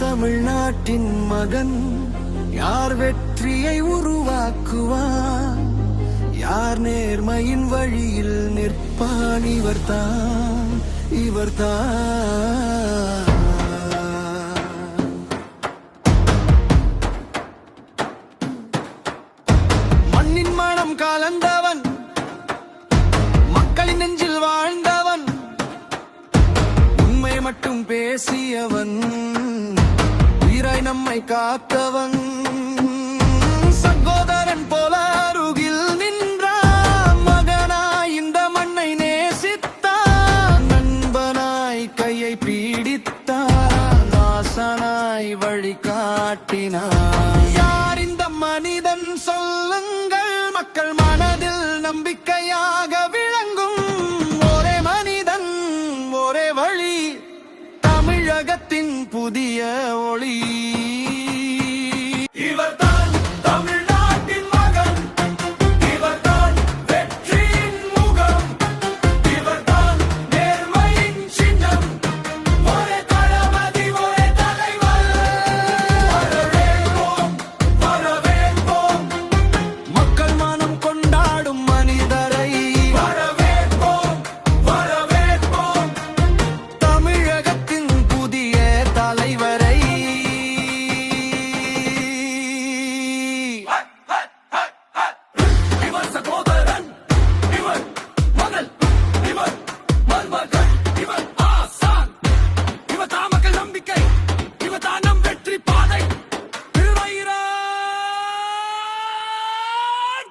தமிழ்நாட்டின் மகன் யார் வெற்றியை உருவாக்குவான், யார் நேர்மையின் வழியில் நிற்பான், இவர்தான் இவர்தான். மண்ணின் மனம் கலந்தவன், மக்களின் நெஞ்சில் வாழ்ந்தவன், உண்மை மட்டும் பேசியவன், உயிராய் நம்மை காத்தவன், சகோதரன் போல அருகில் நின்றான், மகனாய் இந்த மண்ணை நேசித்தான், நண்பனாய் கையை பீடித்தான், ஆசானாய் வழி காட்டினான். யார் இந்த மனிதன் சொல்லுங்கள், மக்கள் மனதில் நம்பிக்கையாக விளங்கும் ஒரே மனிதன், ஒரே வழி, தமிழகத்தின் புதிய ஒளி. இவர்தான் தமிழ்நாட்டின் மகன், இவர்தான் வெற்றியின் முகம், இவர்தான் நேர்மையின் சின்னம், ஒரே தளபதி, ஒரே தலைவர். வரவேற்போம், வரவேற்போம், மக்கள் மனம் கொண்டாடும் மனிதரை. வரவேற்போம், வரவேற்போம், தமிழகத்தின் புதிய தலைவரை. இவர் சகோதரன், இவர் மகள், இவர் மருமகள், இவர் ஆசான், இவர் தான் மக்கள் நம்பிக்கை, இவர் தான் நம் வெற்றி பாதை.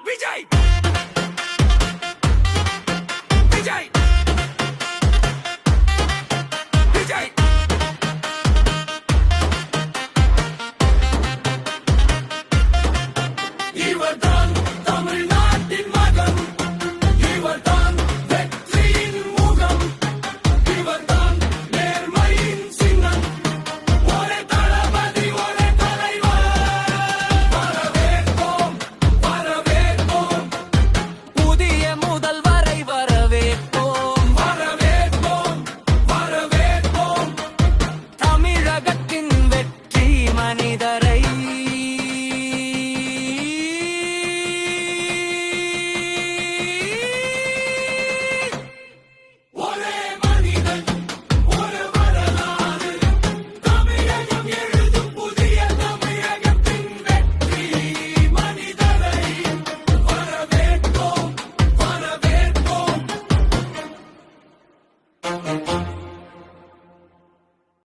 விஜய் விஜய் விஜய். இவர்தான் தமிழ்நாட்டின் மகன், இவர்தான் வெற்றியின் முகம், இவர்தான் நேர்மையின் சின்னம், ஒரே தளபதி, ஒரே தலைவர். வரவேற்போம், வரவேற்போம், புதிய முதல்வரை வரவேற்போம். வரவேற்போம், வரவேற்போம், தமிழகத்தின் வெற்றி மனிதர்.